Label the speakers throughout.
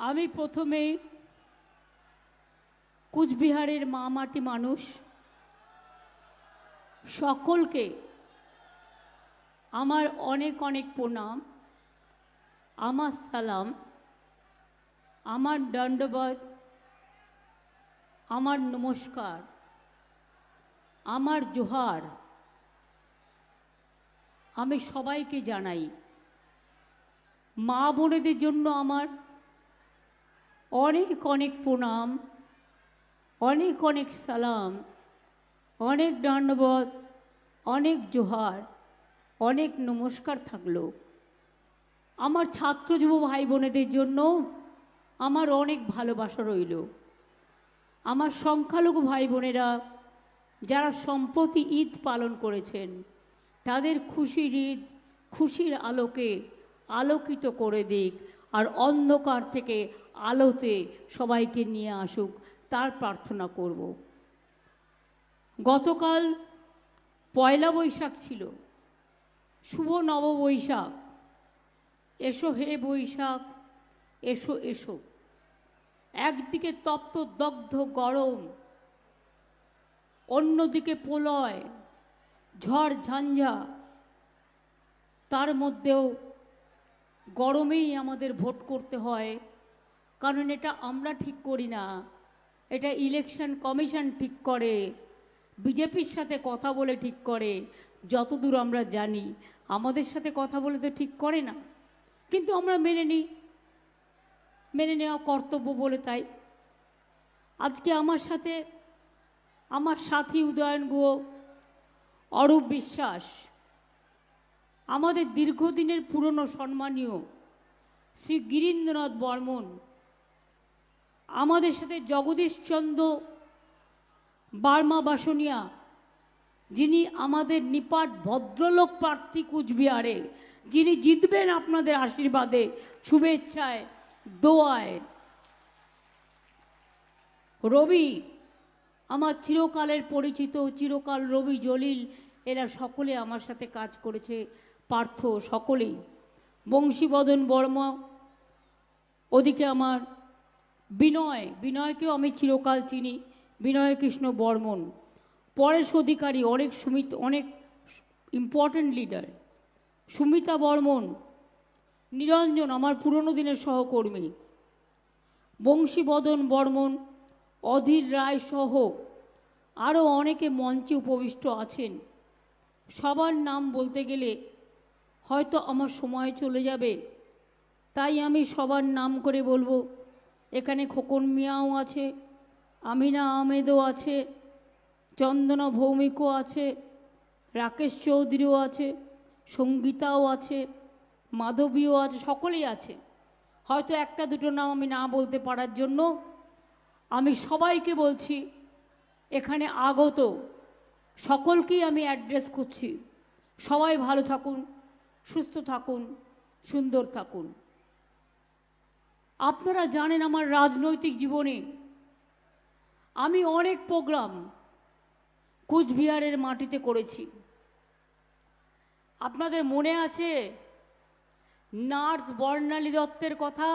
Speaker 1: আমি প্রথমে কুচবিহারের মা মাটি মানুষ সকলকে আমার অনেক অনেক প্রণাম, আমার সালাম, আমার দণ্ডবত, আমার নমস্কার, আমার জোহার আমি সবাইকে জানাই। মা বোনেদের জন্য আমার অনেক অনেক প্রণাম, অনেক অনেক সালাম, অনেক দণ্ডবত, অনেক জোহার, অনেক নমস্কার থাকলো। আমার ছাত্র যুব ভাই বোনেদের জন্য আমার অনেক ভালোবাসা রইল। আমার সংখ্যালঘু ভাই বোনেরা যারা সম্প্রতি ঈদ পালন করেছেন, তাদের খুশির ঈদ খুশির আলোকে আলোকিত করে দিক, আর অন্ধকার থেকে আলোতে সবাইকে নিয়ে আসুক, তার প্রার্থনা করব। গতকাল পয়লা বৈশাখ ছিল, শুভ নববৈশাখ। এসো হে বৈশাখ, এসো এসো। একদিকে তপ্ত দগ্ধ গরম, অন্যদিকে প্রলয়, ঝড় ঝঞ্ঝা, তার মধ্যেও গরমেই আমাদের ভোট করতে হয়। কারণ এটা আমরা ঠিক করি না, এটা ইলেকশন কমিশন ঠিক করে, বিজেপির সাথে কথা বলে ঠিক করে। যতদূর আমরা জানি আমাদের সাথে কথা বলে তো ঠিক করে না, কিন্তু আমরা মেনে নিই, মেনে নেওয়া কর্তব্য বলে। তাই আজকে আমার সাথে আমার সাথী উদয়ন গুহ, অরূপ বিশ্বাস, আমাদের দীর্ঘদিনের পুরনো সম্মানীয় শ্রী গিরীন্দ্রনাথ বর্মন, আমাদের সাথে জগদীশচন্দ্র বার্মা বাসনিয়া, যিনি আমাদের নিপাট ভদ্রলোক প্রার্থী কুচবিহারে, যিনি জিতবেন আপনাদের আশীর্বাদে, শুভেচ্ছায়, দোয়ায়। রবি, আমার চিরকালের পরিচিত, চিরকাল রবি জলিল, এরা সকলে আমার সাথে কাজ করেছে, পার্থ, সকলেই। বংশীবদন বর্মা, ওদিকে আমার বিনয়, বিনয়কেও আমি চিরকাল চিনি, বিনয় কৃষ্ণ বর্মন। পরেশ অধিকারী, অনেক ইম্পর্ট্যান্ট লিডার, সুমিতা বর্মন, নিরঞ্জন আমার পুরনো দিনের সহকর্মী, বংশীবদন বর্মন, অধীর রায় সহ আরও অনেকে মঞ্চে উপবিষ্ট আছেন। সবার নাম বলতে গেলে হয়তো আমার সময় চলে যাবে, তাই আমি সবার নাম করে বলবো। এখানে খোকন মিয়াও আছে, আমিনা আহমেদও আছে, চন্দনা ভৌমিকও আছে, রাকেশ চৌধুরীও আছে, সঙ্গীতাও আছে, মাধবীও আছে, সকলেই আছে। হয়তো একটা দুটো নাম আমি না বলতে পারার জন্য আমি সবাইকে বলছি, এখানে আগত সকলকেই আমি অ্যাড্রেস করছি। সবাই ভালো থাকুন, সুস্থ থাকুন, সুন্দর থাকুন। আপনারা জানেন আমার রাজনৈতিক জীবনে আমি অনেক প্রোগ্রাম কুচবিহারের মাটিতে করেছি। আপনাদের মনে আছে নার্স বর্ণালী দত্তের কথা,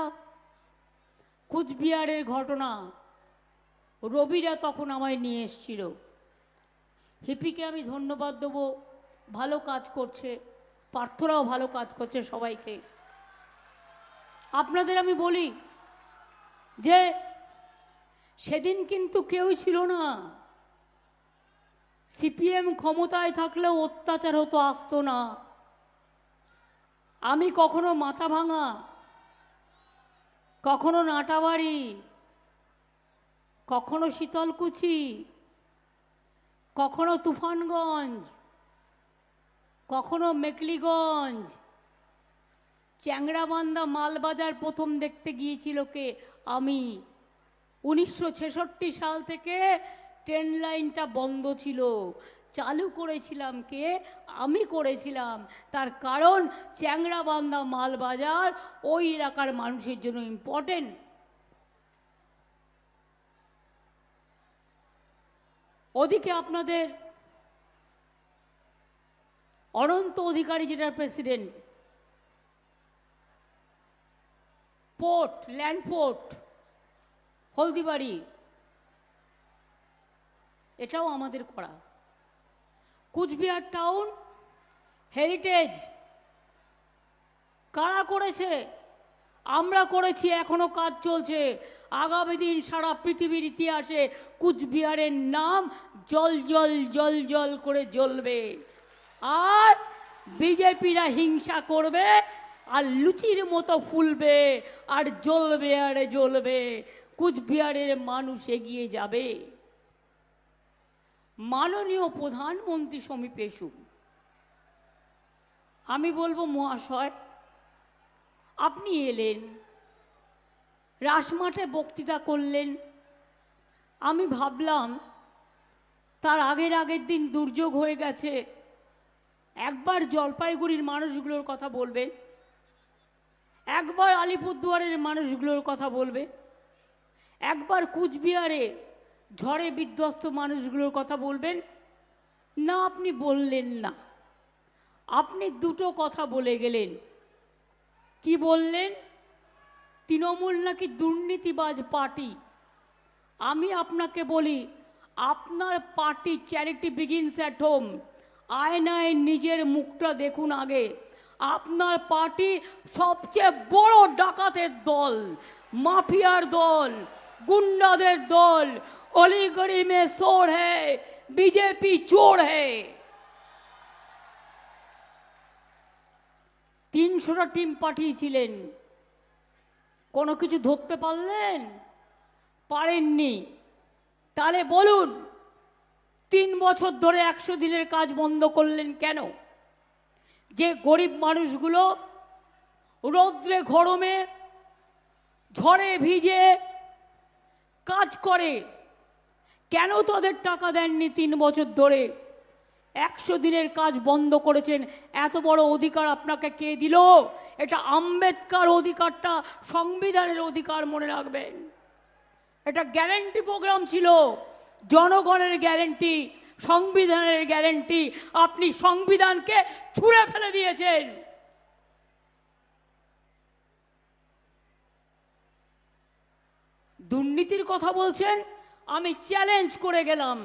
Speaker 1: কুচবিহারের ঘটনা? রবিরা তখন আমায় নিয়ে এসেছিল। হিপিকে আমি ধন্যবাদ দেবো, ভালো কাজ করছে, পার্থরাও ভালো কাজ করছে, সবাইকে। আপনাদের আমি বলি যে সেদিন কিন্তু কেউই ছিল না। সিপিএম ক্ষমতায় থাকলেও অত্যাচার হতো, আসতো না। আমি কখনো মাথা ভাঙা, কখনো নাটাবাড়ি, কখনো শীতলকুচি, কখনো তুফানগঞ্জ, কখনো মেকলিগঞ্জ, চ্যাংড়াবান্ধা মালবাজার প্রথম দেখতে গিয়েছিল কে? আমি। 1966 সাল থেকে ট্রেন লাইনটা বন্ধ ছিল, চালু করেছিলাম কে? আমি করেছিলাম। তার কারণ চ্যাংড়াবান্ধা মালবাজার ওই এলাকার মানুষের জন্য ইম্পর্টেন্ট। ওদিকে আপনাদের অনন্ত অধিকারী, যেটার president, port, land port Haldibari, এটাও আমাদের করা। কুচবিহার টাউন হেরিটেজ কারা করেছে? আমরা করেছি, এখনো কাজ চলছে। আগামী দিন সারা পৃথিবীর ইতিহাসে কুচবিহারের নাম জল জল জল জল করে জ্বলবে। আর বিজেপিরা হিংসা করবে আর লুচির মতো ফুলবে আর জ্বলবে আর জ্বলবে। কুচবিহারের মানুষ এগিয়ে যাবে। মাননীয় প্রধানমন্ত্রী সমীপে এসুন। আমি বলবো মহাশয়, আপনি এলেন, রাসমাঠে বক্তৃতা করলেন। আমি ভাবলাম তার আগের দিন দুর্যোগ হয়ে গেছে, একবার জলপাইগুড়ির মানুষগুলোর কথা বলবেন, একবার আলিপুরদুয়ারের মানুষগুলোর কথা বলবে, একবার কুচবিহারে ঝড়ে বিধ্বস্ত মানুষগুলোর কথা বলবেন না। আপনি বললেন না, আপনি দুটো কথা বলে গেলেন। কি বললেন? তৃণমূল নাকি দুর্নীতিবাজ পার্টি। আমি আপনাকে বলি, আপনার party charity begins at home. আয়নায় নিজের মুখটা দেখুন আগে। আপনার পার্টি সবচেয়ে বড় ডাকাতের দল, মাফিয়ার দল, গুন্ডাদের দল। অলিগড়ি মে চোর হ্যায়, বিজেপি চোর হ্যায়। 300টা টিম পাঠিয়েছিলেন, কোনো কিছু ধরতে পারলেন? পারেননি। তাহলে বলুন, 3 বছর ধরে 100 দিনের কাজ বন্ধ করলেন কেন? যে গরিব মানুষগুলো রৌদ্রে গরমে ঝড়ে ভিজে কাজ করে, কেন তাদের টাকা দেননি 3 বছর ধরে? 100 দিনের কাজ বন্ধ করেছেন। এত বড় অধিকার আপনাকে কে দিল? এটা আম্বেদকর অধিকারটা সংবিধানের অধিকার, মনে রাখবেন। এটা গ্যারান্টি প্রোগ্রাম ছিল, জনগণের গ্যারান্টি, সংবিধানের গ্যারান্টি। আপনি সংবিধানকে ছুঁড়ে ফেলে দিয়েছেন। দুর্নীতির কথা বলছেন, আমি চ্যালেঞ্জ করে গেলাম,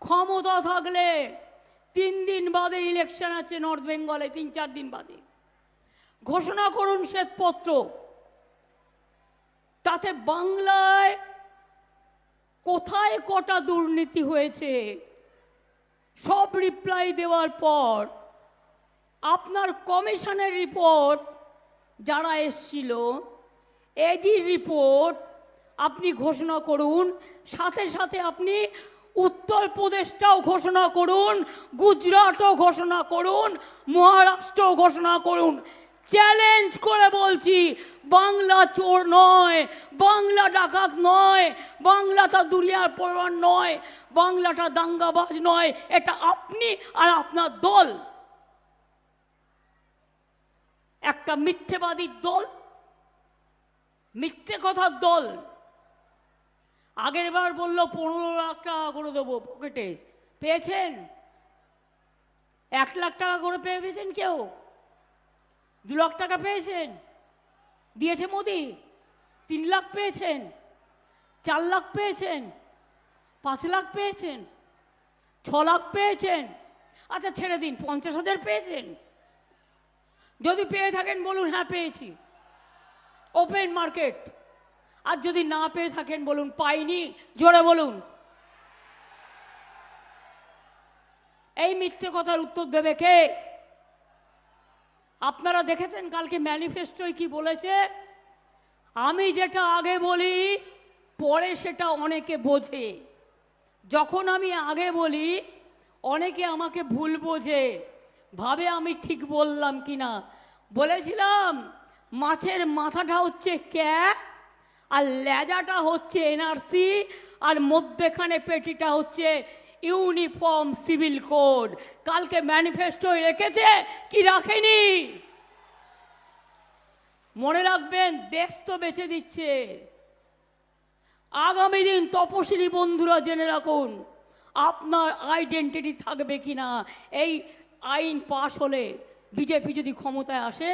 Speaker 1: ক্ষমতা থাকলে 3 দিন বাদে ইলেকশন আছে নর্থ বেঙ্গলে, 3-4 দিন বাদে ঘোষণা করুন শ্বেতপত্র। তাতে বাংলায় কোথায় কটা দুর্নীতি হয়েছে সব রিপ্লাই দেওয়ার পর আপনার কমিশনের রিপোর্ট যারা এসছিল, এজি রিপোর্ট আপনি ঘোষণা করুন। সাথে সাথে আপনি উত্তরপ্রদেশটাও ঘোষণা করুন, গুজরাটও ঘোষণা করুন, মহারাষ্ট্রও ঘোষণা করুন। চ্যালেঞ্জ করে বলছি, বাংলা চোর নয়, বাংলা ডাকাত নয়, বাংলাটা দুনিয়ার পরোয়ার নয়, বাংলাটা দাঙ্গাবাজ নয়। এটা আপনি আর আপনার দল একটা মিথ্যেবাদীর দল, মিথ্যে কথার দল। আগের বার বললো 15 লাখ টাকা করে দেবো পকেটে, পেয়েছেন? 1 লাখ টাকা করে পেয়েছেন কেউ? 2 লাখ টাকা পেয়েছেন? দিয়েছে মোদি? 3 লাখ পেয়েছেন? 4 লাখ পেয়েছেন? 5 লাখ পেয়েছেন? 6 লাখ পেয়েছেন? আচ্ছা ছেড়ে দিন, 50,000 পেয়েছেন? যদি পেয়ে থাকেন বলুন হ্যাঁ পেয়েছি, ওপেন মার্কেট। আর যদি না পেয়ে থাকেন বলুন পাইনি, জোরে বলুন। এই মিথ্যে কথার উত্তর দেবে কে? আপনারা দেখেছেন কালকে ম্যানিফেস্টোয় কি বলেছে? আমি যেটা আগে বলি পরে সেটা অনেকে বোঝে। যখন আমি আগে বলি অনেকে আমাকে ভুল বোঝে, ভাবে আমি ঠিক বললাম কিনা। বলেছিলাম মাছের মাথাটা হচ্ছে ক্যাপ আর লেজাটা হচ্ছে এনআরসি আর মধ্যেখানে পেটিটা হচ্ছে ইউনিফর্ম সিভিল কোড। কালকে ম্যানিফেস্টোয় রেখেছে কি রাখেনি? মনে রাখবেন, দেশ তো বেঁচে দিচ্ছে। আগামী দিন তপশিলি বন্ধুরা জেনে রাখুন, আপনার আইডেন্টিটি থাকবে কিনা এই আইন পাশ হলে, বিজেপি যদি ক্ষমতায় আসে।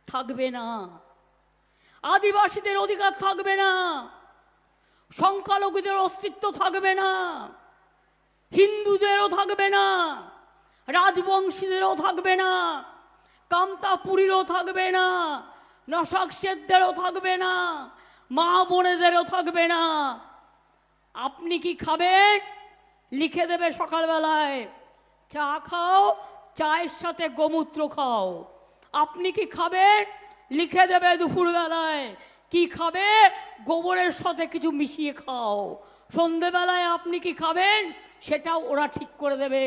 Speaker 1: থাকবে না, আদিবাসীদের অধিকার থাকবে না, সংখ্যালঘুদের অস্তিত্ব থাকবে না, হিন্দুদেরও থাকবে না, রাজবংশীদেরও থাকবে না, কামতাপুরীরও থাকবে না, নসাকশেদদেরও থাকবে না, মা বোনেদেরও থাকবে না। আপনি কি খাবেন? লিখে দেবে সকালবেলায়, চা খাও, চায়ের সাথে গোমূত্র খাও। আপনি কি খাবেন? লিখে দেবে দুপুরবেলায়, কি খাবে? গোবরের সাথে কিছু মিশিয়ে খাও। সন্ধেবেলায় আপনি কি খাবেন? সেটাও ওরা ঠিক করে দেবে।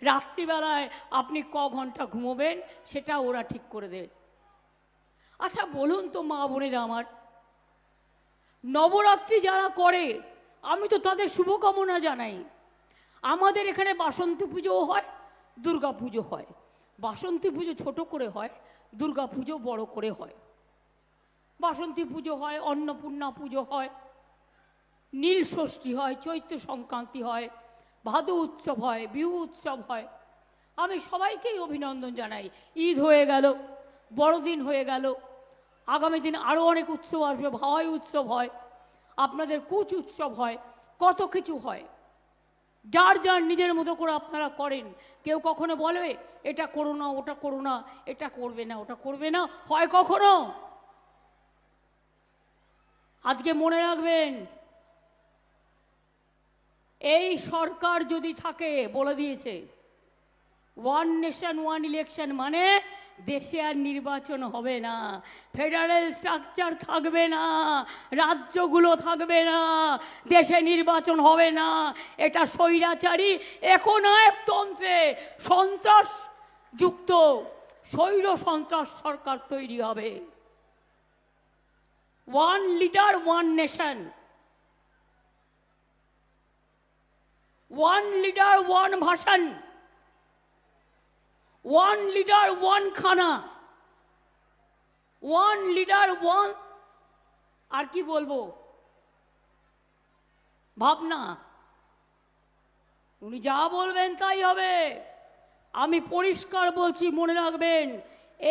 Speaker 1: রাত্রিবেলায় আপনি ক ঘন্টা ঘুমোবেন সেটাও ওরা ঠিক করে দেবে। আচ্ছা বলুন তো মা বোনেরা আমার, নবরাত্রি যারা করে আমি তো তাদের শুভকামনা জানাই। আমাদের এখানে বাসন্তী পুজোও হয়, দুর্গা পুজো হয়। বাসন্তী পুজো ছোট করে হয়, দুর্গা পুজো বড় করে হয়। বাসন্তী পুজো হয়, অন্নপূর্ণা পুজো হয়, নীল ষষ্ঠী হয়, চৈত্র সংক্রান্তি হয়, ভাদু উৎসব হয়, বিহু উৎসব হয়। আমি সবাইকেই অভিনন্দন জানাই। ঈদ হয়ে গেল, বড়দিন হয়ে গেল, আগামী দিন আরও অনেক উৎসব আসবে। ভাওয়াই উৎসব হয়, আপনাদের কুচ উৎসব হয়, কত কিছু হয়। যার যার নিজের মতো করে আপনারা করেন। কেউ কখনো বলবে এটা করো না, ওটা করো না, এটা করবে না, ওটা করবে না, হয় কখনো? আজকে মনে রাখবেন, এই সরকার যদি থাকে, বলে দিয়েছে ওয়ান নেশন ওয়ান ইলেকশন, মানে দেশে আর নির্বাচন হবে না, ফেডারেল স্ট্রাকচার থাকবে না, রাজ্যগুলো থাকবে না, দেশে নির্বাচন হবে না। এটা স্বৈরাচারী একনায়কতন্ত্রে সন্ত্রাসযুক্ত স্বৈর সন্ত্রাস সরকার তৈরি হবে। One leader one nation, one leader one ভাষণ, ওয়ান লিডার ওয়ান খানা, ওয়ান লিডার ওয়ান, আর কি বলবো, ভাবনা। উনি যা বলবেন তাই হবে। আমি পরিষ্কার বলছি, মনে রাখবেন,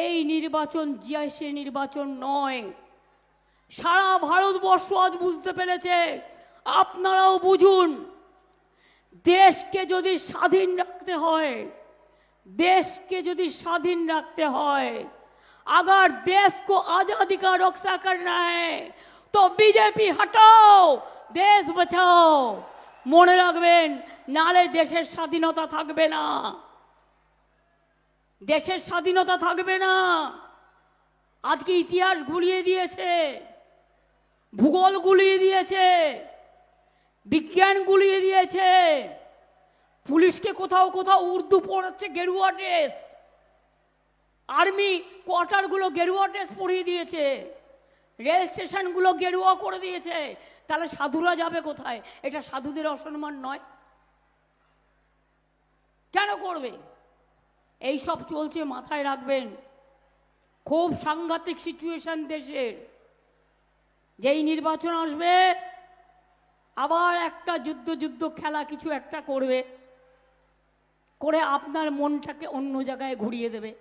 Speaker 1: এই নির্বাচন সে নির্বাচন নয়। সারা ভারতবর্ষ আজ বুঝতে পেরেছে, আপনারাও বুঝুন। দেশকে যদি স্বাধীন রাখতে হয়, देश के यदि स्वाधीन रखते हैं, अगर देश को आजादी का रक्षा करना है तो बीजेपी हटाओ, देश बचाओ। মনে রাখবেন, নালে দেশের স্বাধীনতা থাকবে না, দেশের স্বাধীনতা থাকবে না। আজকে ইতিহাস গুলিয়ে দিয়েছে, ভূগোল গুলিয়ে দিয়েছে, বিজ্ঞান গুলিয়ে দিয়েছে। পুলিশকে কোথাও কোথাও উর্দু পড়াচ্ছে, গেরুয়া ড্রেস, আর্মি কোয়ার্টারগুলো গেরুয়া ড্রেস পরিয়ে দিয়েছে, রেল স্টেশনগুলো গেরুয়া করে দিয়েছে। তাহলে সাধুরা যাবে কোথায়? এটা সাধুদের অসম্মান নয়? কেন করবে? এই সব চলছে, মাথায় রাখবেন। খুব সাংঘাতিক সিচুয়েশন দেশের। যেই নির্বাচন আসবে, আবার একটা যুদ্ধ খেলা কিছু একটা করবে, করে আপনার মনটাকে অন্য জায়গায় ঘুরিয়ে দেবে।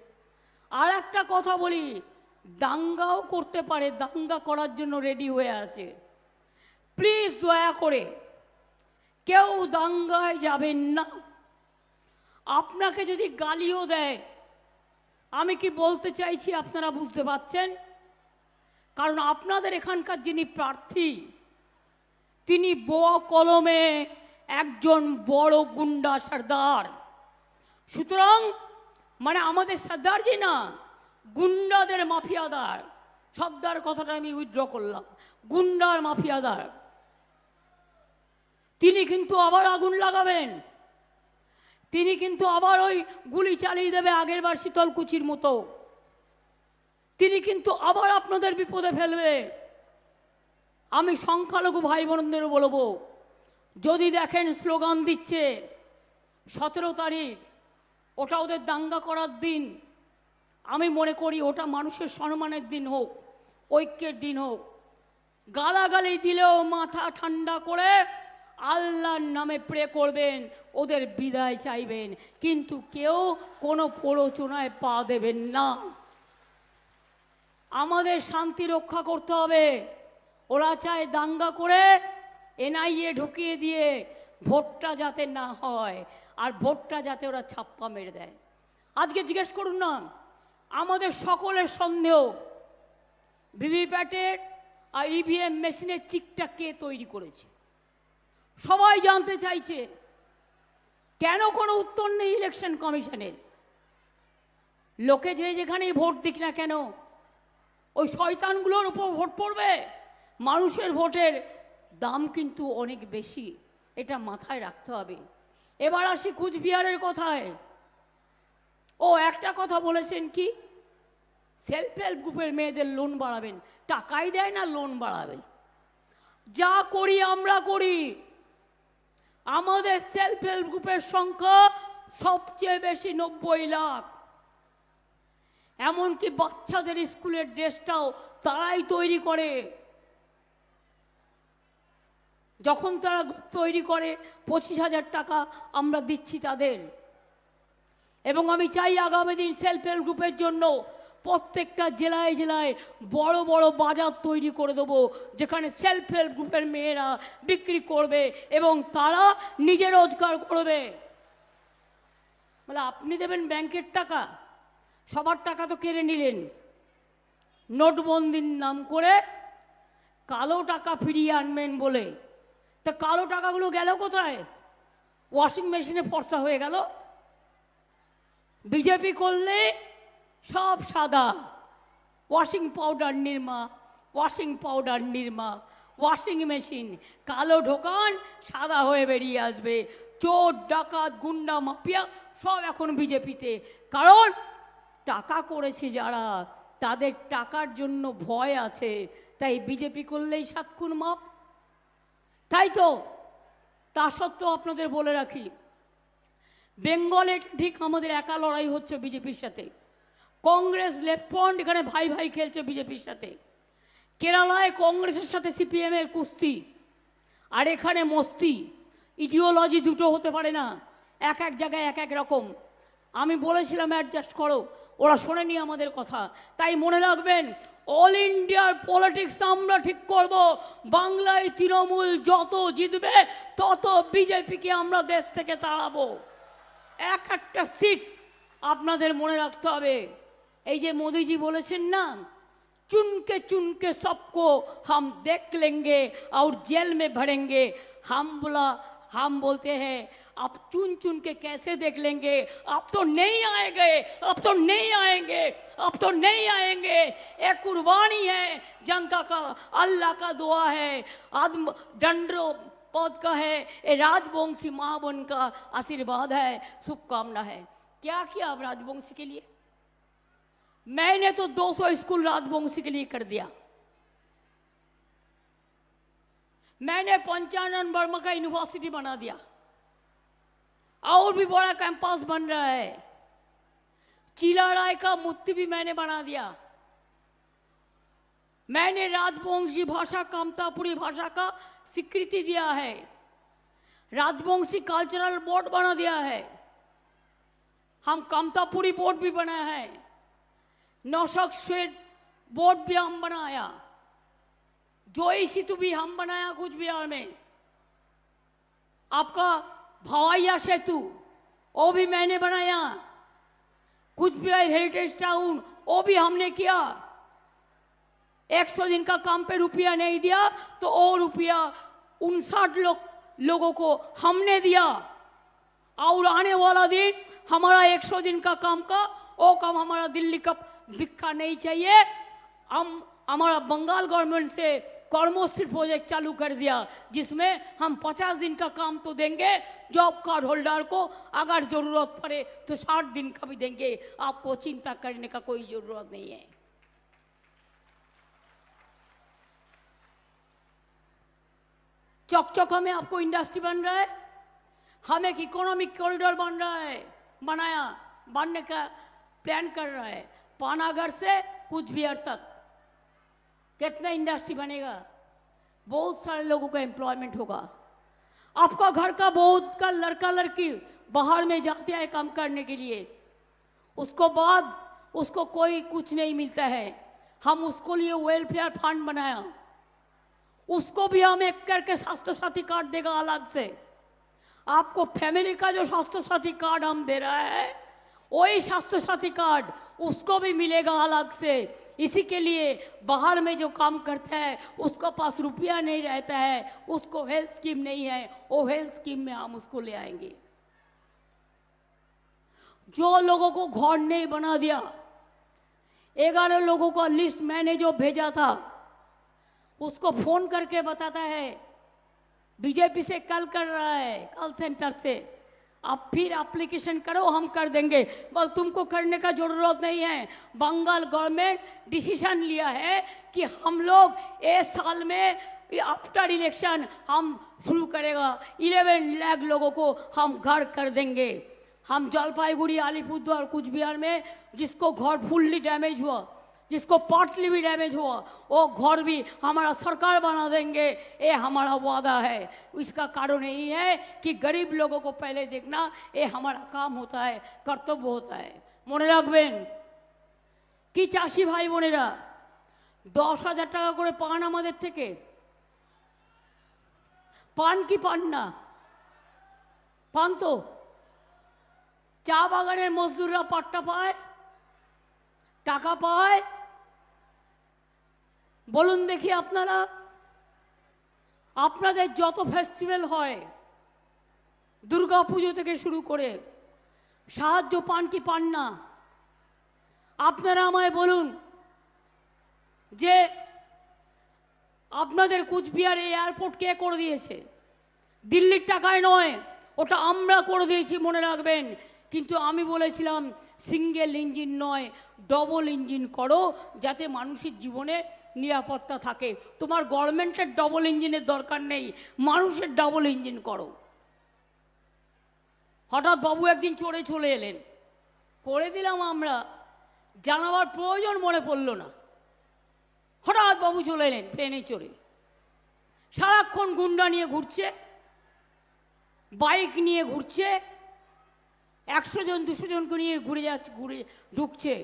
Speaker 1: আর একটা কথা বলি, দাঙ্গাও করতে পারে, দাঙ্গা করার জন্য রেডি হয়ে আছে। প্লিজ দয়া করে কেউ দাঙ্গায় যাবেন না। আপনাকে যদি গালিও দেয়, আমি কি বলতে চাইছি আপনারা বুঝতে পারছেন? কারণ আপনাদের এখানকার যিনি প্রার্থী, তিনি বোয়া কলমে একজন বড় গুন্ডা সর্দার। সুতরাং মানে আমাদের সর্দারজি না, গুন্ডাদের মাফিয়াদার। সর্দার কথাটা আমি উইথড্র করলাম, গুন্ডার মাফিয়াদার। তিনি কিন্তু আবার আগুন লাগাবেন, তিনি কিন্তু আবার ওই গুলি চালিয়ে দেবে আগের বার শীতলকুচির মতো। তিনি কিন্তু আবার আপনাদের বিপদে ফেলবে। আমি সংখ্যালঘু ভাই বোনদেরও বলবো, যদি দেখেন স্লোগান দিচ্ছে 17 তারিখ, ওটা ওদের দাঙ্গা করার দিন, আমি মনে করি ওটা মানুষের সম্মানের দিন হোক, ঐক্যের দিন হোক। গালাগালি দিলেও মাথা ঠান্ডা করে আল্লাহর নামে প্রে করবেন, ওদের বিদায় চাইবেন, কিন্তু কেউ কোনো প্ররোচনায় পা দেবেন না। আমাদের শান্তি রক্ষা করতে হবে। ওরা চায় দাঙ্গা করে এনআইএ ঢুকিয়ে দিয়ে ভোটটা যাতে না হয়, আর ভোটটা যাতে ওরা ছাপ্পা মেরে দেয়। আজকে জিজ্ঞেস করুন না, আমাদের সকলের সন্দেহ ভিভিপ্যাটের আর ইভিএম মেশিনের চিকটা কে তৈরি করেছে। সবাই জানতে চাইছে, কেন কোনো উত্তর নেই ইলেকশন কমিশনের। লোকে যে যেখানেই ভোট দিক না কেন, ওই শয়তানগুলোর উপর ভোট পড়বে। মানুষের ভোটের দাম কিন্তু অনেক বেশি, এটা মাথায় রাখতে হবে। এবার আসি কুচবিহারের কথায়। ও একটা কথা বলেছেন, কি সেলফ হেল্প গ্রুপের মেয়েদের লোন বাড়াবেন। টাকাই দেয় না, লোন বাড়াবে। যা করি আমরা করি। আমাদের সেলফ হেল্প গ্রুপের সংখ্যা সবচেয়ে বেশি, 90 লাখ। এমনকি বাচ্চাদের স্কুলের ড্রেসটাও তারাই তৈরি করে। যখন তারা গ্রুপ তৈরি করে 25,000 টাকা আমরা দিচ্ছি তাদের। এবং আমি চাই আগামী দিন সেলফ হেল্প গ্রুপের জন্য প্রত্যেকটা জেলায় জেলায় বড় বড় বাজার তৈরি করে দেবো, যেখানে সেলফ হেল্প গ্রুপের মেয়েরা বিক্রি করবে এবং তারা নিজে রোজগার করবে। বলে আপনি দেবেন ব্যাংকের টাকা, সবার টাকা তো কেড়ে নিলেন। নোটবন্দির নাম করে কালো টাকা ফিরিয়ে আনবেন বলে, তা কালো টাকাগুলো গেল কোথায়? ওয়াশিং মেশিনে ফর্সা হয়ে গেল। বিজেপি করলে সব সাদা, washing powder Nirma, washing powder Nirma, washing machine. কালো ঢোকান, সাদা হয়ে বেরিয়ে আসবে। চোর ডাকাত গুন্ডা মাফিয়া সব এখন বিজেপিতে। কারণ টাকা করেছে যারা, তাদের টাকার জন্য ভয় আছে, তাই বিজেপি করলেই 7 খুন মাপ। তাই তো, তা সত্ত্বেও আপনাদের বলে রাখি, বেঙ্গলে ঠিক আমাদের একা লড়াই হচ্ছে বিজেপির সাথে। কংগ্রেস লেফট ফ্রন্ট এখানে ভাই ভাই খেলছে বিজেপির সাথে। কেরালায় কংগ্রেসের সাথে সিপিএমের কুস্তি, আর এখানে মস্তি। ইডিওলজি দুটো হতে পারে না, এক এক জায়গায় এক এক রকম। আমি বলেছিলাম অ্যাডজাস্ট করো, ওরা শোনেনি আমাদের কথা। তাই মনে রাখবেন, অল ইন্ডিয়ার পলিটিক্স আমরা ঠিক করব। বাংলায় তৃণমূল যত জিতবে তত বিজেপিকে আমরা দেশ থেকে তাড়াবো। এক একটা সিট আপনাদের মনে রাখতে হবে। এই যে মোদিজি বলেছেন না, चुनके चुनके सबको हम देख लेंगे और जेल में भरेंगे। हम बोलते हैं आप चुन चुन के कैसे देख लेंगे? आप तो नहीं आएंगे, अब तो नहीं आएंगे, अब तो नहीं आएंगे। एक कुर्बानी है जनता का, अल्लाह का दुआ है, आदम दंडो पद का है, ये राजवंशी माँ बन का आशीर्वाद है, शुभकामना है। क्या किया आप राजवंशी के लिए? मैंने तो 200 स्कूल राजवंशी के लिए कर दिया। मैंने 55 वर्मा का यूनिवर्सिटी बना दिया, और भी बड़ा कैंपस बन रहा है। चीला राय का मूर्ति भी मैंने बना दिया। मैंने राजवंशी भाषा, कामतापुरी भाषा का स्वीकृति दिया है। राजवंशी कल्चरल बोर्ड बना दिया है। हम कामतापुरी बोर्ड भी बनाया है। नौशक शेड बोर्ड भी हम बनाया। जोई सेतु भी हम बनाया कुछ बिहार में। आपका भवाइया सेतु वो भी मैंने बनाया। कुछ बिहार हेरिटेज टाउन वो भी हमने किया। 100 दिन का काम पे रुपया नहीं दिया तो वो रुपया 59 लोगों को हमने दिया। और आने वाला दिन हमारा 100 दिन का काम का वो काम हमारा दिल्ली का भिक्खा नहीं चाहिए। हम हमारा बंगाल गवर्नमेंट से कर्मश्री प्रोजेक्ट चालू कर दिया, जिसमें हम 50 दिन का काम तो देंगे जॉब कार्ड होल्डर को, अगर जरूरत पड़े तो 60 दिन का भी देंगे। आपको चिंता करने का कोई जरूरत नहीं है। चौक में आपको इंडस्ट्री बन रहा है, हम एक इकोनॉमिक कॉरिडोर बन रहा है, बनने का प्लान कर रहा है। पानागढ़ से कुछ बिहार तक कितना इंडस्ट्री बनेगा? बहुत सारे लोगों का एम्प्लॉयमेंट होगा। आपका घर का बहुत का लड़का लड़की बाहर में जाते हैं काम करने के लिए, उसको बाद उसको कोई कुछ नहीं मिलता है। हम उसको लिए वेलफेयर फंड बनाया, उसको भी हम एक करके स्वास्थ्य साथी कार्ड देगा अलग से। आपको फैमिली का जो स्वास्थ्य साथी कार्ड हम दे रहा है, वही स्वास्थ्य साथी कार्ड उसको भी मिलेगा अलग से। इसी के लिए बाहर में जो काम करता है उसको पास रुपया नहीं रहता है, उसको हेल्थ स्कीम नहीं है, वो हेल्थ स्कीम में हम उसको ले आएंगे। जो लोगों को घर नहीं बना दिया, 11 लोगों का लिस्ट मैंने जो भेजा था, उसको फोन करके बताता है बीजेपी से कल कर रहा है, कॉल सेंटर से, आप फिर एप्लीकेशन करो, हम कर देंगे। बोल तुमको करने का जरूरत नहीं है। बंगाल गवर्नमेंट डिसीजन लिया है कि हम लोग इस साल में आफ्टर इलेक्शन हम शुरू करेगा, 11 लाख लोगों को हम घर कर देंगे। हम जलपाईगुड़ी, अलीपुरद्वार, कुछ बिहार में जिसको घर फुल्ली डैमेज हुआ, जिसको पार्टली भी डैमेज हुआ, वो घर भी हमारा सरकार बना देंगे, ये हमारा वादा है। इसका कारण यही है कि गरीब लोगों को पहले देखना, ये हमारा काम होता है, कर्तव्य होता है। মনে রাখবেন কি চাষি ভাই বোনেরা 10,000 টাকা করে পান আমাদের থেকে, পান কি পান না? পান তো। চা বাগানের মজদুররা পাট্টা পায়, টাকা পায়। বলুন দেখি আপনারা, আপনাদের যত ফেস্টিভ্যাল হয় দুর্গা পুজো থেকে শুরু করে, সাহায্য পান কি পান না? আপনারা আমায় বলুন যে আপনাদের কুচবিহারে এয়ারপোর্ট কে করে দিয়েছে? দিল্লির টাকায় নয়, ওটা আমরা করে দিয়েছি, মনে রাখবেন। কিন্তু আমি বলেছিলাম সিঙ্গেল ইঞ্জিন নয়, ডবল ইঞ্জিন করো, যাতে মানুষের জীবনে নিরাপত্তা থাকে। তোমার গভর্নমেন্টের ডবল ইঞ্জিনের দরকার নেই, মানুষের ডবল ইঞ্জিন করো। হঠাৎ বাবু একদিন চড়ে চলে এলেন, করে দিলাম আমরা, জানাবার প্রয়োজন মনে পড়ল না। হঠাৎ বাবু চলে এলেন প্লেনে চড়ে, সারাক্ষণ গুন্ডা নিয়ে ঘুরছে, বাইক নিয়ে ঘুরছে, 100 জন 200 জনকে নিয়ে ঘুরে যাচ্ছে, ঘুরে ঢুকছে,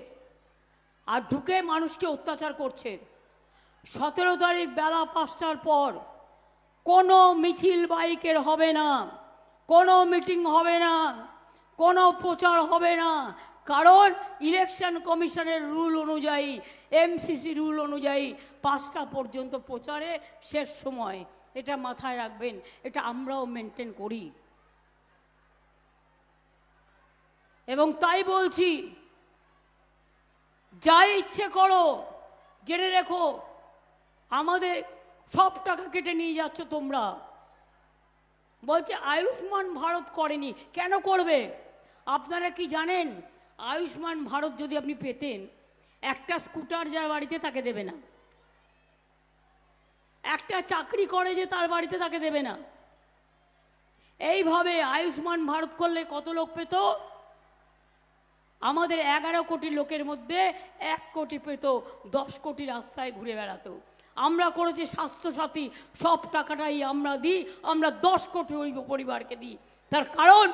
Speaker 1: আর ঢুকে মানুষকে অত্যাচার করছে। 17 তারিখ বেলা 5টার পর কোনো মিছিল বাইকের হবে না, কোনো মিটিং হবে না, কোনো প্রচার হবে না। কারণ ইলেকশন কমিশনের রুল অনুযায়ী, এমসিসি রুল অনুযায়ী 5টা পর্যন্ত প্রচারে শেষ সময়। এটা মাথায় রাখবেন, এটা আমরাও মেনটেন করি। এবং তাই বলছি, যাই ইচ্ছে করো, জেনে রেখো আমাদের সব টাকা কেটে নিয়ে যাচ্ছ তোমরা। বলছে আয়ুষ্মান ভারত করেনি, কেন করবে? আপনারা কি জানেন আয়ুষ্মান ভারত যদি আপনি পেতেন, একটা স্কুটার যার বাড়িতে তাকে দেবে না, একটা চাকরি করে যে তার বাড়িতে তাকে দেবে না। এইভাবে আয়ুষ্মান ভারত করলে কত লোক পেত? আমাদের 11 কোটি লোকের মধ্যে 1 কোটি পেত, 10 কোটি রাস্তায় ঘুরে বেড়াতো। আমরা করেছি স্বাস্থ্যসাথী, সব টাকাটাই আমরা দিই, আমরা 10 কোটি পরিবারকে দিই। তার কারণ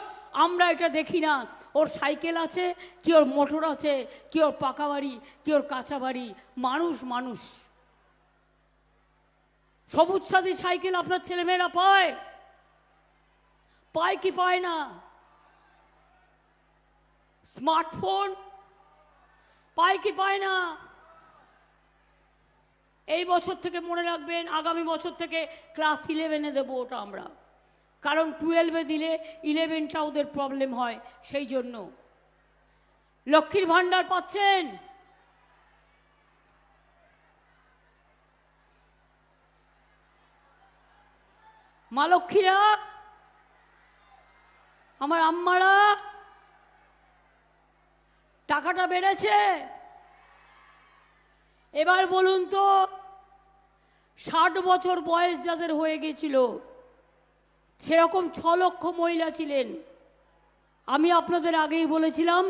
Speaker 1: আমরা এটা দেখি না ওর সাইকেল আছে কি, ওর মোটর আছে কি, ওর পাকা বাড়ি কি, ওর কাঁচা বাড়ি। মানুষ মানুষ। সবুজ সাথী সাইকেল আপনার ছেলেমেয়েরা পায়? পায় কি পায় না? স্মার্টফোন পায় কি পায় না? এই বছর থেকে মনে রাখবেন, আগামী বছর থেকে ক্লাস 11-এ দেবো ওটা আমরা। কারণ 12-এ দিলে 11টা ওদের প্রবলেম হয়, সেই জন্য। লক্ষ্মীর ভান্ডার পাচ্ছেন? মা লক্ষ্মীরা, আমার আম্মারা, টাকাটা বেড়েছে? এবার বলুন তো, 60 বছর বয়স যাদের হয়ে গেছিল, সেরকম 6 লক্ষ মহিলা ছিলেন। আমি আপনাদের আগেই বলেছিলাম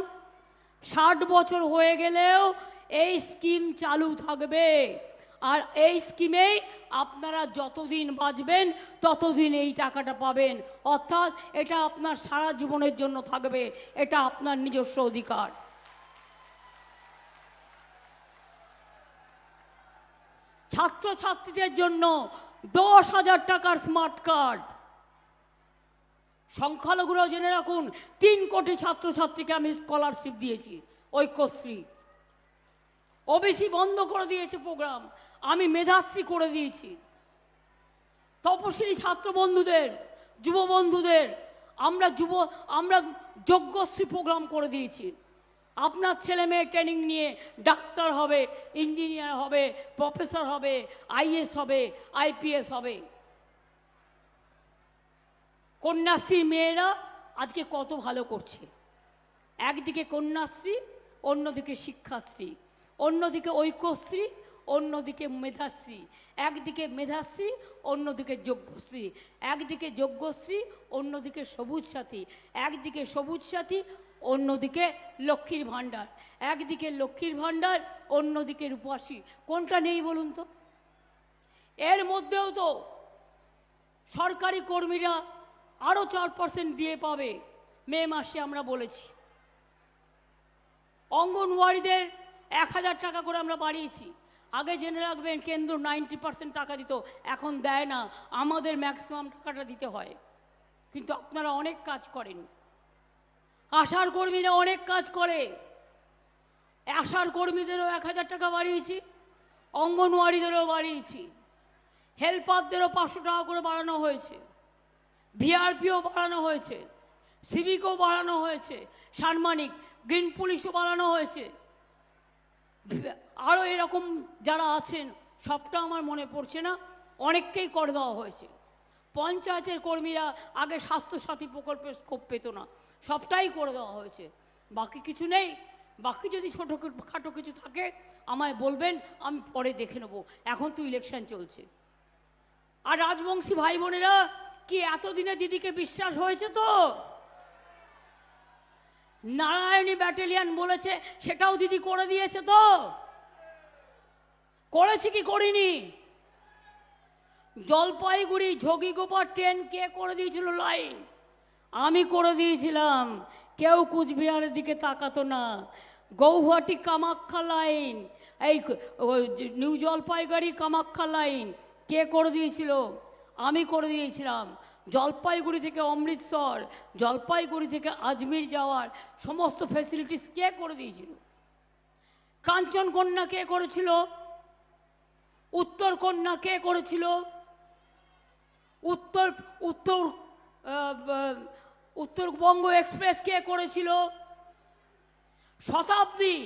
Speaker 1: 60 বছর হয়ে গেলেও এই স্কিম চালু থাকবে। আর এই স্কিমেই আপনারা যতদিন বাঁচবেন ততদিন এই টাকাটা পাবেন। অর্থাৎ এটা আপনার সারা জীবনের জন্য থাকবে, এটা আপনার নিজস্ব অধিকার। ছাত্রছাত্রীদের জন্য 10,000 টাকার স্মার্ট কার্ড। সংখ্যালঘুরাও জেনে রাখুন, 3 কোটি ছাত্রছাত্রীকে আমি স্কলারশিপ দিয়েছি, ঐক্যশ্রী। ওবিসি বন্ধ করে দিয়েছে প্রোগ্রাম, আমি মেধাশ্রী করে দিয়েছি। তপশিলি ছাত্র বন্ধুদের, যুব বন্ধুদের আমরা যজ্ঞশ্রী প্রোগ্রাম করে দিয়েছি। আপনার ছেলে মেয়ে ট্রেনিং নিয়ে ডাক্তার হবে, ইঞ্জিনিয়ার হবে, প্রফেসর হবে, আইএস হবে, আইপিএস হবে। কন্যাশ্রী মেয়েরা আজকে কত ভালো করছে। একদিকে কন্যাশ্রী, অন্যদিকে শিক্ষাশ্রী, অন্যদিকে ঐক্যশ্রী, অন্যদিকে মেধাশ্রী। একদিকে মেধাশ্রী, অন্যদিকে যজ্ঞশ্রী। একদিকে যজ্ঞশ্রী, অন্যদিকে সবুজ সাথী। একদিকে সবুজ সাথী, অন্যদিকে লক্ষ্মীর ভাণ্ডার। একদিকে লক্ষ্মীর ভাণ্ডার, অন্যদিকে রূপশ্রী। কোনটা নেই বলুন তো? এর মধ্যেও তো সরকারি কর্মীরা আরও 4% দিয়ে পাবে। মে মাসে আমরা বলেছি অঙ্গনওয়াড়িদের 1,000 টাকা করে আমরা বাড়িয়েছি। আগে জেনে রাখবেন, কেন্দ্র 90% টাকা দিত, এখন দেয় না, আমাদের ম্যাক্সিমাম টাকাটা দিতে হয়। কিন্তু আপনারা অনেক কাজ করেন, আশার কর্মীরা অনেক কাজ করে। আশার কর্মীদেরও 1,000 টাকা বাড়িয়েছি, অঙ্গনওয়াড়িদেরও বাড়িয়েছি, হেল্পারদেরও 500 টাকা করে বাড়ানো হয়েছে, ভিআরপিও বাড়ানো হয়েছে, সিভিকও বাড়ানো হয়েছে, সাম্মানিক গ্রিন পুলিশও বাড়ানো হয়েছে। আরও এরকম যারা আছেন, সবটা আমার মনে পড়ছে না, অনেককেই করে দেওয়া হয়েছে। পঞ্চায়েতের কর্মীরা আগে স্বাস্থ্যসাথী প্রকল্পের স্কোপ পেত না, সবটাই করে দেওয়া হয়েছে। বাকি কিছু নেই। বাকি যদি ছোটোখাটো কিছু থাকে আমায় বলবেন, আমি পরে দেখে নেব। এখন তো ইলেকশন চলছে। আর রাজবংশী ভাই বোনেরা, কি এতদিনে দিদিকে বিশ্বাস হয়েছে তো? নারায়ণী ব্যাটালিয়ান বলেছে, সেটাও দিদি করে দিয়েছে তো? করেছি কি করিনি? জলপাইগুড়ি ঝগিগোপার ট্রেন কে করে দিয়েছিল লাইন? আমি করে দিয়েছিলাম। কেউ কুচবিহারের দিকে তাকাতো না। গৌহাটি কামাখ্যা লাইন, এই নিউ জলপাইগুড়ি কামাখ্যা লাইন কে করে দিয়েছিল? আমি করে দিয়েছিলাম। জলপাইগুড়ি থেকে অমৃতসর, জলপাইগুড়ি থেকে আজমির যাওয়ার সমস্ত ফ্যাসিলিটিস কে করে দিয়েছিল? কাঞ্চনকন্যা কে করেছিল? উত্তরকন্যা কে করেছিল? উত্তরবঙ্গ এক্সপ্রেস কে করেছিল? শতাব্দী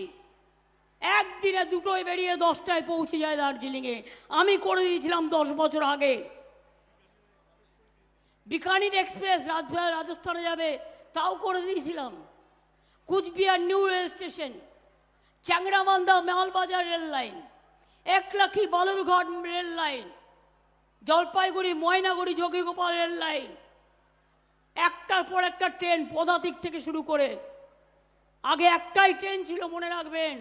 Speaker 1: একদিনে 2টোয় বেরিয়ে 10টায় পৌঁছে যায় দার্জিলিংয়ে, আমি করে দিয়েছিলাম 10 বছর আগে। বিকানির এক্সপ্রেস রাজস্থানে যাবে, তাও করে দিয়েছিলাম। Coochbehar new rail station, Changrabandha Malbazar rail line, Eklakhi Balurghat rail line, Jalpaiguri Maynaguri Jogigopal rail line, একটার পর একটা ট্রেন পদাতিক থেকে শুরু করে। আগে একটাই ট্রেন ছিল, মনে রাখবেন,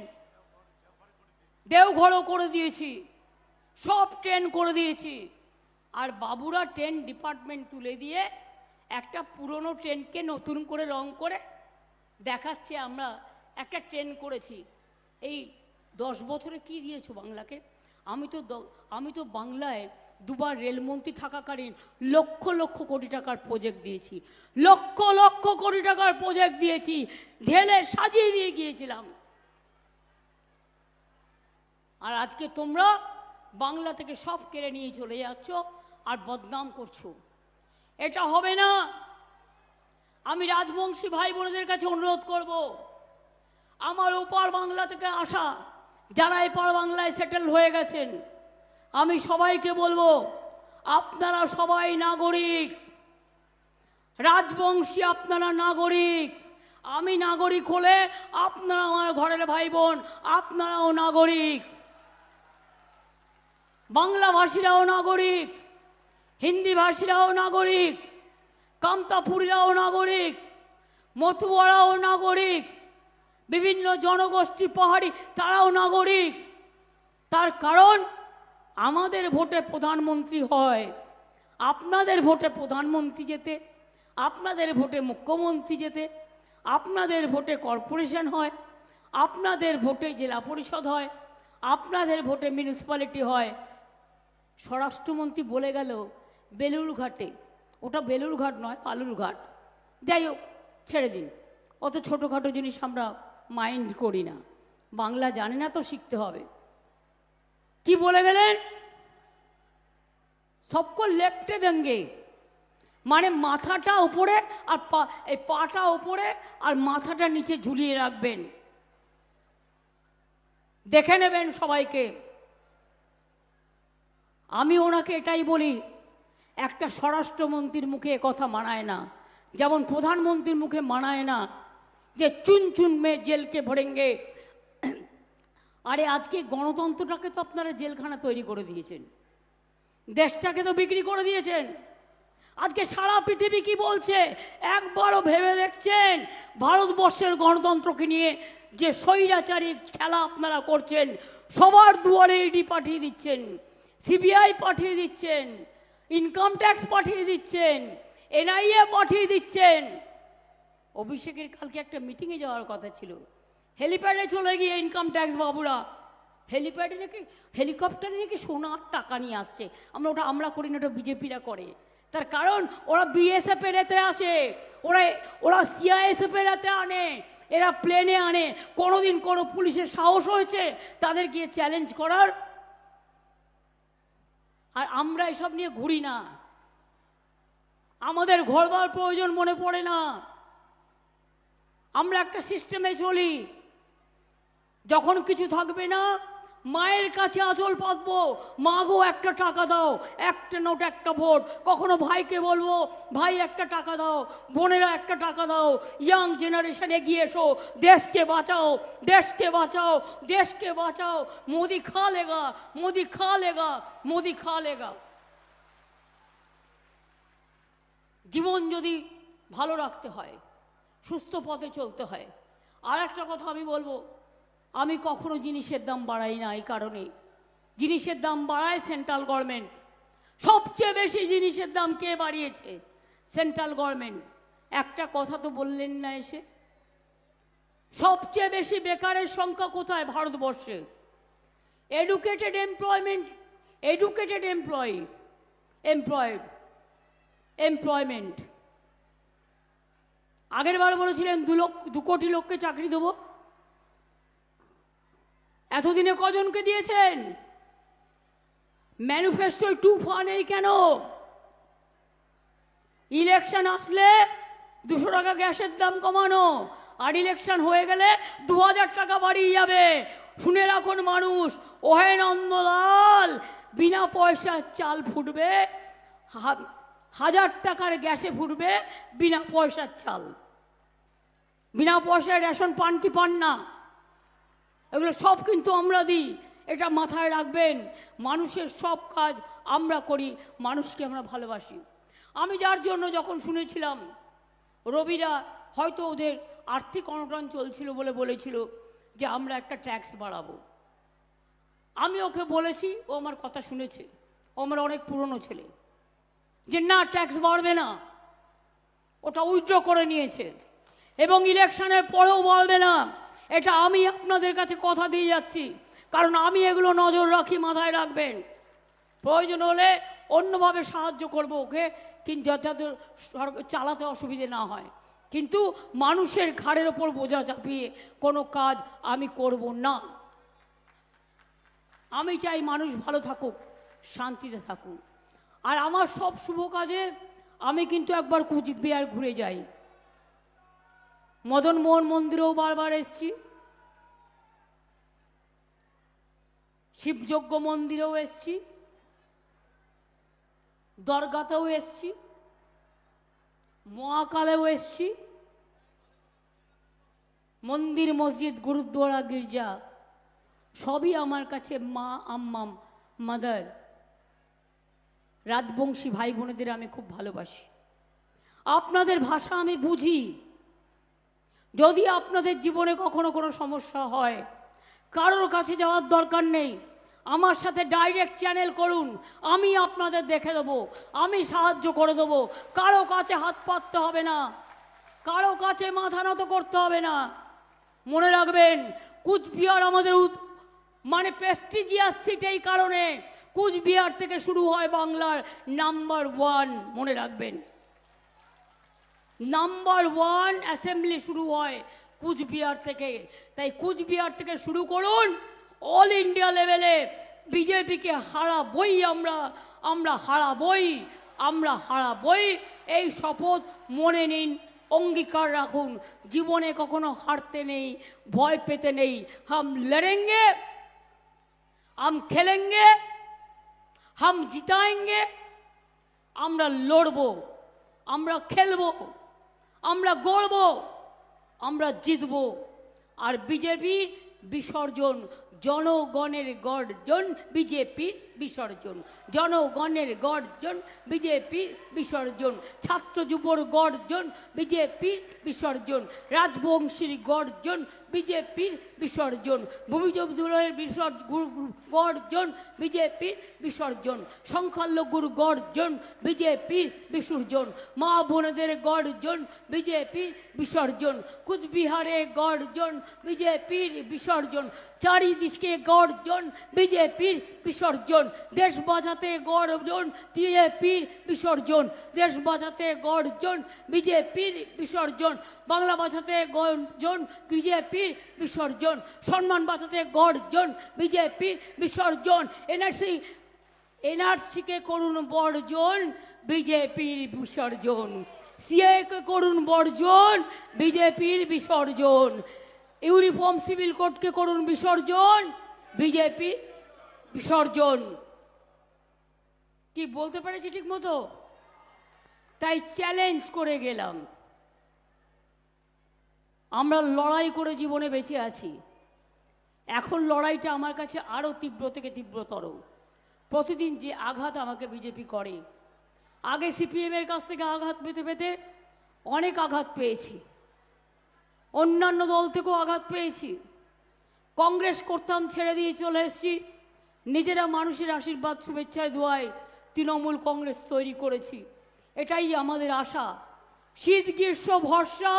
Speaker 1: দেওঘরও করে দিয়েছি, সব ট্রেন করে দিয়েছি। আর বাবুরা ট্রেন ডিপার্টমেন্ট তুলে দিয়ে একটা পুরনো ট্রেনকে নতুন করে রং করে দেখাচ্ছে আমরা একটা ট্রেন করেছি। এই 10 বছরে কি দিয়েছো বাংলাকে? আমি তো বাংলায় 2বার রেলমন্ত্রী থাকাকালীন লক্ষ লক্ষ কোটি টাকার প্রজেক্ট দিয়েছি, লক্ষ লক্ষ কোটি টাকার প্রজেক্ট দিয়েছি, ঢেলে সাজিয়ে দিয়ে গিয়েছিলাম। আর আজকে তোমরা বাংলা থেকে সব কেড়ে নিয়ে চলে যাচ্ছ আর বদনাম করছো। এটা হবে না। আমি রাজবংশী ভাই বোনদের কাছে অনুরোধ করব, আমার ওপার বাংলা থেকে আসা যারা এপার বাংলায় সেটেল হয়ে গেছেন, আমি সবাইকে বলবো, আপনারা সবাই নাগরিক। রাজবংশী আপনারা নাগরিক। আমি নাগরিক হলে আপনারা আমার ঘরের ভাই বোন, আপনারাও নাগরিক। বাংলা ভাষীরাও নাগরিক, হিন্দি ভাষীরাও নাগরিক, কামতাপুরীরাও নাগরিক, মতুয়ারাও নাগরিক, বিভিন্ন জনগোষ্ঠী পাহাড়ি তারাও নাগরিক। তার কারণ আমাদের ভোটে প্রধানমন্ত্রী হয়, আপনাদের ভোটে প্রধানমন্ত্রী যেতে, আপনাদের ভোটে মুখ্যমন্ত্রী যেতে, আপনাদের ভোটে কর্পোরেশন হয়, আপনাদের ভোটে জেলা পরিষদ হয়, আপনাদের ভোটে মিউনিসিপ্যালিটি হয়। স্বরাষ্ট্রমন্ত্রী বলে গেল বেলুড়ঘাটে, ওটা বেলুড়ঘাট নয়, বালুরঘাট। যাই হোক, ছেড়ে দিন, অত ছোটোখাটো জিনিস আমরা মাইন্ড করি না, বাংলা জানি না তো শিখতে হবে। কি বলে গেলেন? সবকো লেপটে দেঙ্গে, মানে মাথাটা উপরে আর এই পাটা উপরে আর মাথাটা নিচে ঝুলিয়ে রাখবেন, দেখে নেবেন সবাইকে। আমি ওনাকে এটাই বলি, একটা স্বরাষ্ট্রমন্ত্রীর মুখে কথা মানায় না, যেমন প্রধানমন্ত্রীর মুখে মানায় না যে চুন চুন মে জেলকে ভরেঙ্গে। আরে আজকে গণতন্ত্রটাকে তো আপনারা জেলখানা তৈরি করে দিয়েছেন, দেশটাকে তো বিক্রি করে দিয়েছেন। আজকে সারা পৃথিবী কি বলছে একবারও ভেবে দেখছেন? ভারতবর্ষের গণতন্ত্রকে নিয়ে যে স্বৈরাচারী খেলা আপনারা করছেন, সবার দুয়ারে ইডি পাঠিয়ে দিচ্ছেন, সিবিআই পাঠিয়ে দিচ্ছেন, ইনকাম ট্যাক্স পাঠিয়ে দিচ্ছেন, এনআইএ পাঠিয়ে দিচ্ছেন। অভিষেকের কালকে একটা মিটিংয়ে যাওয়ার কথা ছিল, হেলিপ্যাডে চলে গিয়ে ইনকাম ট্যাক্স বাবুরা হেলিপ্যাডে নাকি হেলিকপ্টারে নাকি সোনার টাকা নিয়ে আসছে। আমরা করি না, ওটা বিজেপিরা করে। তার কারণ ওরা বিএসএফ এর এতে আসে, ওরা সিআইএসএফ এর এতে আনে, এরা প্লেনে আনে। কোনোদিন কোনো পুলিশের সাহস হয়েছে তাদের গিয়ে চ্যালেঞ্জ করার? আর আমরা এসব নিয়ে ঘুরি না, আমাদের ঘরবার প্রয়োজন মনে পড়ে না। আমরা একটা সিস্টেমে চলি, যখন কিছু থাকবে না মায়ের কাছে আঁচল পাতবো, মা গো একটা টাকা দাও, একটা নোট একটা ভোট। কখনো ভাইকে বলবো ভাই একটা টাকা দাও, বোনেরা একটা টাকা দাও। ইয়াং জেনারেশন এগিয়ে এসো, দেশকে বাঁচাও, দেশকে বাঁচাও, দেশকে বাঁচাও। মোদি খা লেগা, মোদি খা লেগা, মোদি খা লেগা। জীবন যদি ভালো রাখতে হয়, সুস্থ পথে চলতে হয়। আর একটা কথা আমি বলবো, আমি কখনো জিনিসের দাম বাড়াই না, এই কারণে জিনিসের দাম বাড়ায় সেন্ট্রাল গভর্নমেন্ট। সবচেয়ে বেশি জিনিসের দাম কে বাড়িয়েছে? Central government. একটা কথা তো বললেন না এসে। সবচেয়ে বেশি বেকারের সংখ্যা কোথায় ভারতবর্ষে? Educated employment, educated employment. আগের বার বলেছিলেন 2 কোটি লোককে চাকরি দেবো, এতদিনে কজনকে দিয়েছেন? ম্যানিফেস্টোয় টুফা নেই কেন? ইলেকশন আসলে 200 টাকা গ্যাসের দাম কমানো, আর ইলেকশন হয়ে গেলে 2000 টাকা বাড়িয়ে যাবে। শুনে রাখুন মানুষ, ওহে নন্দলাল, বিনা পয়সার চাল ফুটবে, 1000 টাকার গ্যাসে ফুটবে বিনা পয়সার চাল। বিনা পয়সায় রেশন পান কি পান না? এগুলো সব কিন্তু আমরা দিই, এটা মাথায় রাখবেন। মানুষের সব কাজ আমরা করি, মানুষকে আমরা ভালোবাসি। আমি যার জন্য যখন শুনেছিলাম রবিরা হয়তো ওদের আর্থিক অনটন চলছিল বলে বলেছিল যে আমরা একটা ট্যাক্স বাড়াবো, আমি ওকে বলেছি, ও আমার কথা শুনেছে, ও আমার অনেক পুরনো ছেলে, যে না ট্যাক্স বাড়বে না, ওটা উইথড্র করে নিয়েছে এবং ইলেকশনের পরেও বাড়বে না। এটা আমি আপনাদের কাছে কথা দিয়ে যাচ্ছি, কারণ আমি এগুলো নজর রাখি, মাথায় রাখবেন। প্রয়োজন হলে অন্যভাবে সাহায্য করব ওকে, কিন্তু যাতে চালাতে অসুবিধে না হয়। কিন্তু মানুষের ঘাড়ের ওপর বোঝা চাপিয়ে কোনো কাজ আমি করব না। আমি চাই মানুষ ভালো থাকুক, শান্তিতে থাকুক। আর আমার সব শুভ কাজে আমি কিন্তু একবার কুচবিহার ঘুরে যাই, মদন মোহন মন্দিরেও বারবার এসছি, শিবযজ্ঞ মন্দিরেও এসছি, দরগাতেও এসছি, মহাকালেও এসছি, মন্দির মসজিদ গুরুদ্বারা গির্জা সবই আমার কাছে মা, আম্মা, মাদার। রাজবংশী ভাই বোনেদের আমি খুব ভালোবাসি, আপনাদের ভাষা আমি বুঝি। যদি আপনাদের জীবনে কখনো কোনো সমস্যা হয়, কারোর কাছে যাওয়ার দরকার নেই, আমার সাথে ডাইরেক্ট চ্যানেল করুন, আমি আপনাদের দেখে দেবো, আমি সাহায্য করে দেবো। কারো কাছে হাত পাততে হবে না, কারো কাছে মাথা নত করতে হবে না। মনে রাখবেন, কুচবিহার আমাদের মানে প্রেস্টিজিয়াস সিট এই কারণে, কুচবিহার থেকে শুরু হয় বাংলার নাম্বার 1, মনে রাখবেন। নাম্বার 1 অ্যাসেম্বলি শুরু হয় কুচবিহার থেকে। তাই কুচবিহার থেকে শুরু করুন, অল ইন্ডিয়া লেভেলে বিজেপিকে হারাবই আমরা, আমরা হারাবই, আমরা হারাবই। এই শপথ মনে নিন, অঙ্গীকার রাখুন। জীবনে কখনো হারতে নেই, ভয় পেতে নেই। হাম লড়েঙ্গে, হাম খেলেঙ্গে, হাম জিতাएंगे। আমরা লড়ব, আমরা খেলব, আমরা গড়ব, আমরা জিতব। আর বিজেপির বিসর্জন, জনগণের গর্জন বিজেপির বিসর্জন, জনগণের গর্জন বিজেপির বিসর্জন, ছাত্র যুবর গর্জন বিজেপির বিসর্জন, রাজবংশীর গর্জন বিজেপির বিসর্জন, ভূমিজবদুলের গর্জন বিজেপির বিসর্জন, সংখ্যালঘুর গর্জন বিজেপির বিসর্জন, মা বোনেদের গর্জন বিজেপির বিসর্জন, কুচবিহারে গর্জন বিজেপির বিসর্জন, চারিদিকে গর্জন বিজেপির বিসর্জন, দেশ বাঁচাতে গর্জন বিজেপির বিসর্জন, দেশ বাঁচাতে গর্জন বিজেপির বিসর্জন, বাংলা বাঁচাতে গর্জন বিজেপির বিসর্জন, সম্মান বাঁচাতে গর্জন বিজেপির বিসর্জন, এনআরসিকে করুন বর্জন বিজেপির বিসর্জন, সিএকে করুন বর্জন বিজেপির বিসর্জন, ইউনিফর্ম সিভিল কোডকে করুন বিসর্জন বিজেপি বিসর্জন। কি বলতে পেরেছি ঠিক মতো? তাই চ্যালেঞ্জ করে গেলাম। আমরা লড়াই করে জীবনে বেঁচে আছি। এখন লড়াইটা আমার কাছে আরও তীব্র থেকে তীব্রতর। প্রতিদিন যে আঘাত আমাকে বিজেপি করে, আগে সিপিএমের কাছ থেকে আঘাত পেতে পেতে অনেক আঘাত পেয়েছি, অন্যান্য দল থেকেও আঘাত পেয়েছি। কংগ্রেস করতাম, ছেড়ে দিয়ে চলে এসেছি। নিজেরা মানুষের আশীর্বাদ শুভেচ্ছায় দোয়ায় তৃণমূল কংগ্রেস তৈরি করেছি। এটাই আমাদের আশা। শীত গ্রীষ্ম ভরসা,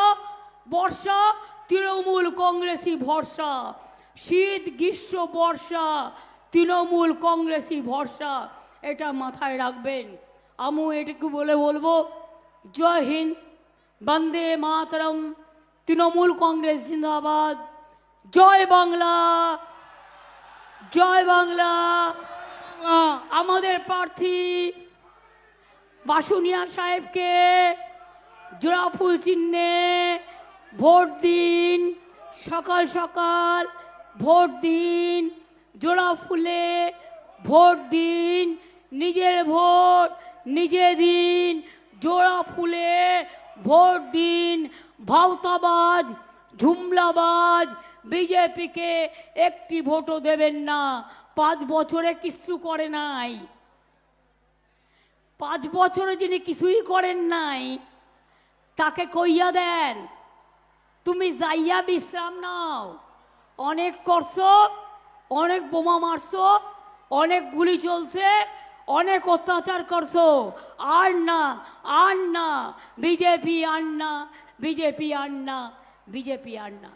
Speaker 1: বর্ষা তৃণমূল কংগ্রেসই ভরসা, শীত গ্রীষ্ম বর্ষা তৃণমূল কংগ্রেসই ভরসা। এটা মাথায় রাখবেন। আমি এটুকু বলবো, জয় হিন্দ, বন্দে মাতরম, তৃণমূল কংগ্রেস জিন্দাবাদ, জয় বাংলা, জয় বাংলা। আমাদের প্রার্থী বাসুনিয়া সাহেবকে জোড়া ফুল চিহ্নে ভোট দিন। সকাল সকাল ভোট দিন, জোড়া ফুলে ভোট দিন। নিজের ভোট নিজে দিন, জোড়া ফুলে ভোট দিন। ভাওতাবাজ, ঝুমলাবাজ বিজেপিকে একটি ভোটও দেবেন না। 5 বছরে কিছু করে নাই, 5 বছরে যিনি কিছুই করেন নাই তাকে কইয়া দেন তুমি যাইয়া বিশ্রাম নাও। অনেক করছো, অনেক বোমা মারছো, অনেক গুলি চলছে, অনেক অত্যাচার করছো। আর না, আর না, বিজেপি আর না, বিজেপি আর না, বিজেপি আর না।